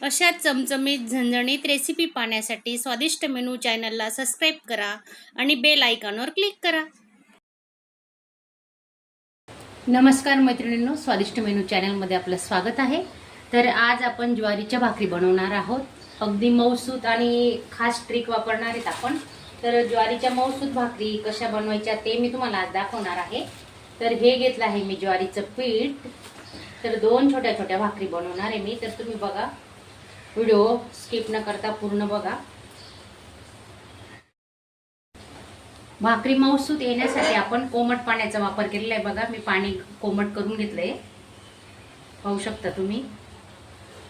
अशा चमचमीत झणझणीत रेसिपी पाहण्यासाठी स्वादिष्ट मेनू चॅनलला सबस्क्राईब करा आणि बेल आयकॉनवर क्लिक करा. नमस्कार मैत्रिणींनो, स्वादिष्ट मेनू चॅनलमध्ये आपलं स्वागत आहे. तर आज आपण ज्वारीच्या भाकरी बनवणार आहोत. अगदी मऊसूत आणि खास ट्रिक वापरणार आहेत आपण. तर ज्वारीच्या मऊसूत भाकरी कशा बनवायच्या ते मी तुम्हाला आज दाखवणार आहे. तर हे घेतलं आहे मी ज्वारीचं पीठ. तर 2 छोट्या छोट्या भाकरी बनवणार आहे मी. तर तुम्ही बघा, व्हिडिओ स्किप न करता पूर्ण बघा. भाकरी मऊसूत येण्यासाठी आपण कोमट पाण्याचा वापर केलेला आहे. बघा, मी पाणी कोमट करून घेतलंय, पाहू शकता तुम्ही.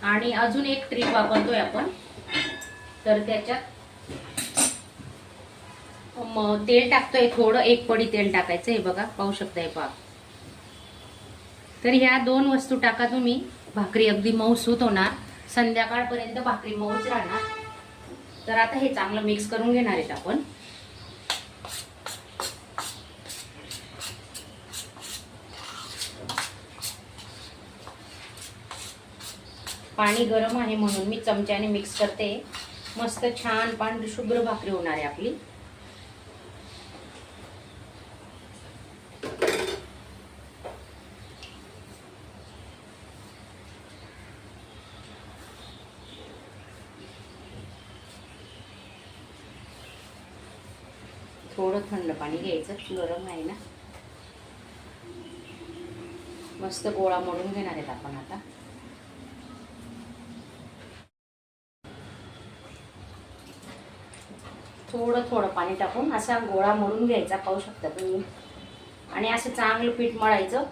आणि अजून एक ट्रिक वापरतोय आपण. तर त्याच्यात तेल टाकतोय, थोडं 1 पडी तेल टाकायचं. हे बघा, पाहू शकता. हे पहा. तर ह्या 2 वस्तू टाका तुम्ही, भाकरी अगदी मऊसूत होणार. संध्याकाळपर्यंत भाकरी मऊच राहणार. तर आता हे चांगलं मिक्स करून घेणार आहेत आपण. पाणी गरम आहे म्हणून मी चमच्याने मिक्स करते. मस्त छान पांढरी शुभ्र भाकरी होणार आहे आपली. थोडं थंड पाणी घ्यायचं, गरम आहे ना. मस्त गोळा मोडून घेणार आहेत आपण आता. थोडं थोडं पाणी टाकून असा गोळा मोडून घ्यायचा, पाहू शकता तुम्ही. आणि असं चांगलं पीठ मळायचं,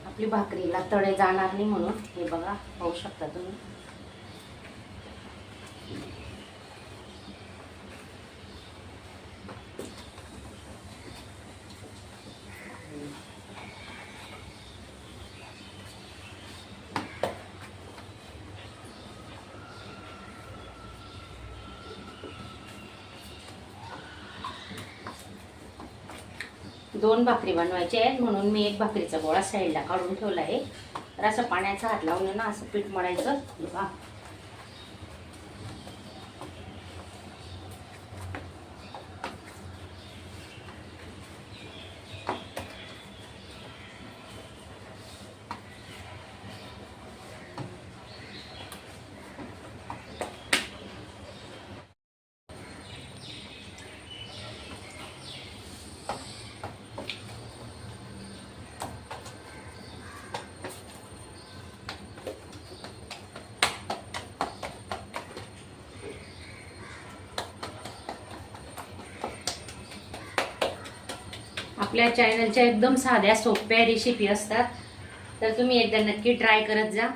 आपली भाकरीला तडे जाणार नाही म्हणून. हे बघा, पाहू शकता तुम्ही. दोन भाकरी बनवायचे आहेत म्हणून मी एक भाकरीचा गोळा साईडला काढून ठेवला आहे. तर असं पाण्याचा हात लावून ना असं पीठ मळायचं. बघा, आपल्या चॅनलच्या एकदम साध्या सोप्या रेसिपी असतात. तर तुम्ही एकदा नक्की ट्राय करत जा.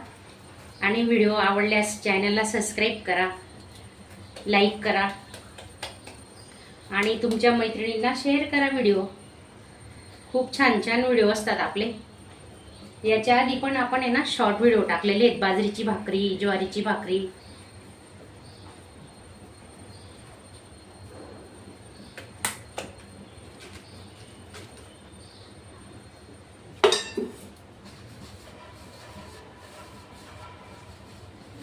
आणि व्हिडिओ आवडल्यास चॅनलला सबस्क्राईब करा, लाईक करा आणि तुमच्या मैत्रिणींना शेअर करा व्हिडिओ. खूप छान छान व्हिडिओ असतात आपले. याच्या आधी पण आपण आहे ना शॉर्ट व्हिडिओ टाकलेले आहेत, बाजरीची भाकरी, ज्वारीची भाकरी.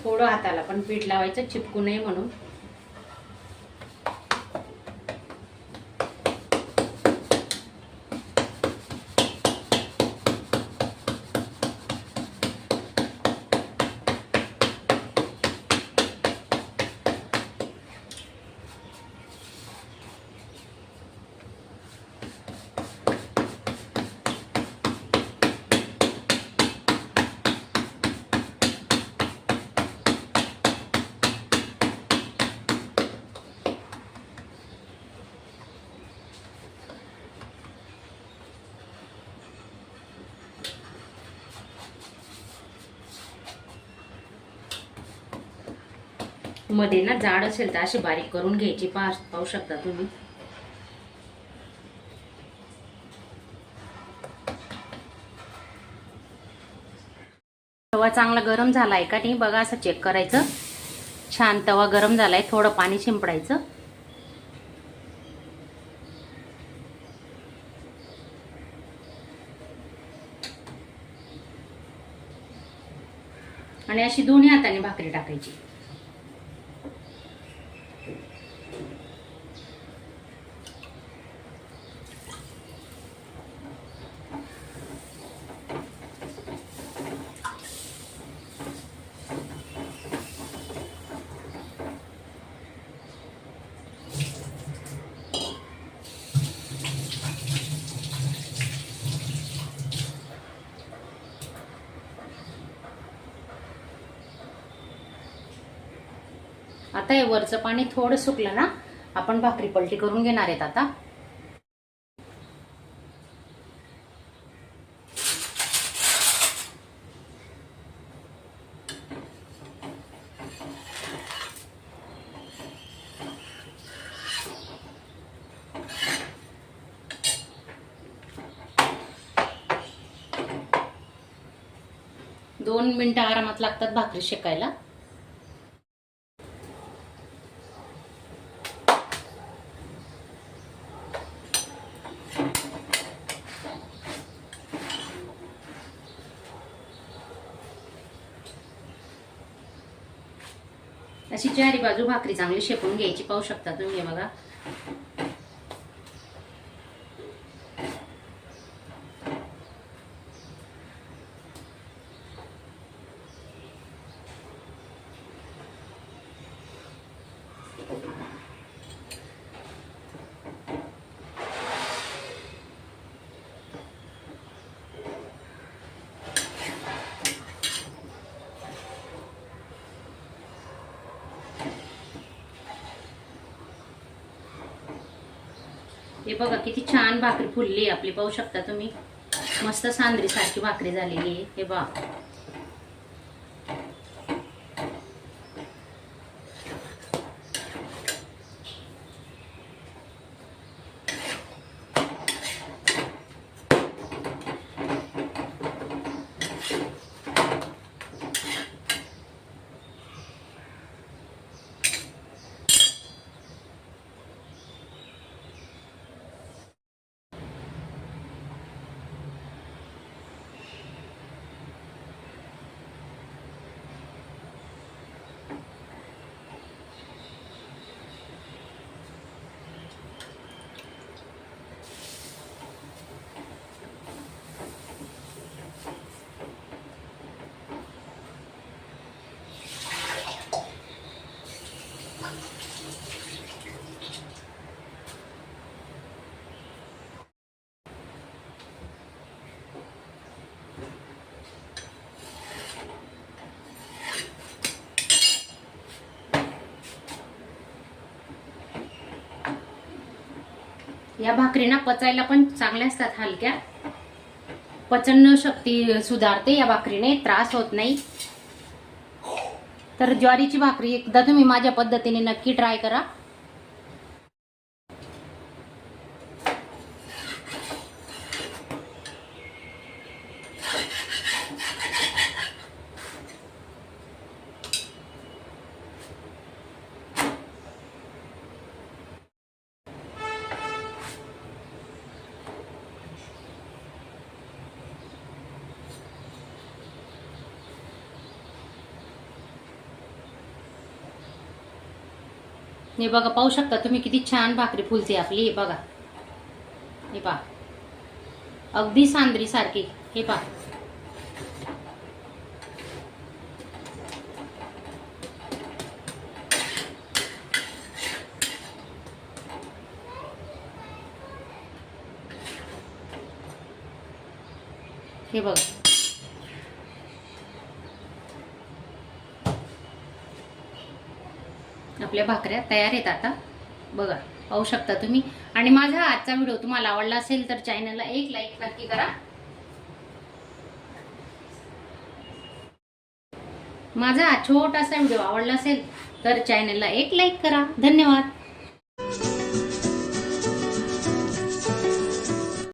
थोडं हाताला पण पीठ लावायचं, चिपकू नये म्हणून. मध्ये ना जाड असेल तर अशी बारीक करून घ्यायची. पाहू शकता तुम्ही. तवा चांगला गरम झालाय का नाही बघा, असं चेक करायचं. छान तवा गरम झालाय. थोडं पाणी शिंपडायचं. आणि अशी दोन्ही हाताने भाकरी टाकायची. आता हे वरचं पाणी थोडं सुकलं ना, आपण भाकरी पलटी करून घेणार आहेत. आता दोन मिनिटं आरामात लागतात भाकरी शेकायला. अशी चारी बाजू भाकरी चांगली शेकून घ्यायची. पाहू शकता तुम्ही, बघा. हे बघा किती छान भाकरी फुलली आपली. पाहू शकता तुम्ही, मस्त सांद्री सारखी भाकरी झालेली आहे. हे बघा. या भाकरी ना पचायला पण चांगल्या असतात, हलक्या. पचन शक्ती सुधारते या भाकरीने, त्रास होत नाही. तर ज्वारीची भाकरी एकदा तुम्ही माझ्या पद्धतीने नक्की ट्राय करा. हे बघा, पाहू शकता तुम्ही किती छान भाकरी फुलते आपली. हे बघा, हे पहा, अगदी सांद्री सारखी. हे पहा. हे बघा. आपल्या भाकऱ्या तयार आहेत आता. बघा, पाहू शकता तुम्ही. आणि माझा आजचा व्हिडिओ तुम्हाला आवडला असेल तर चॅनलला एक लाईक नक्की करा. माझा छोटासा व्हिडिओ आवडला असेल तर चॅनलला एक लाईक करा. धन्यवाद.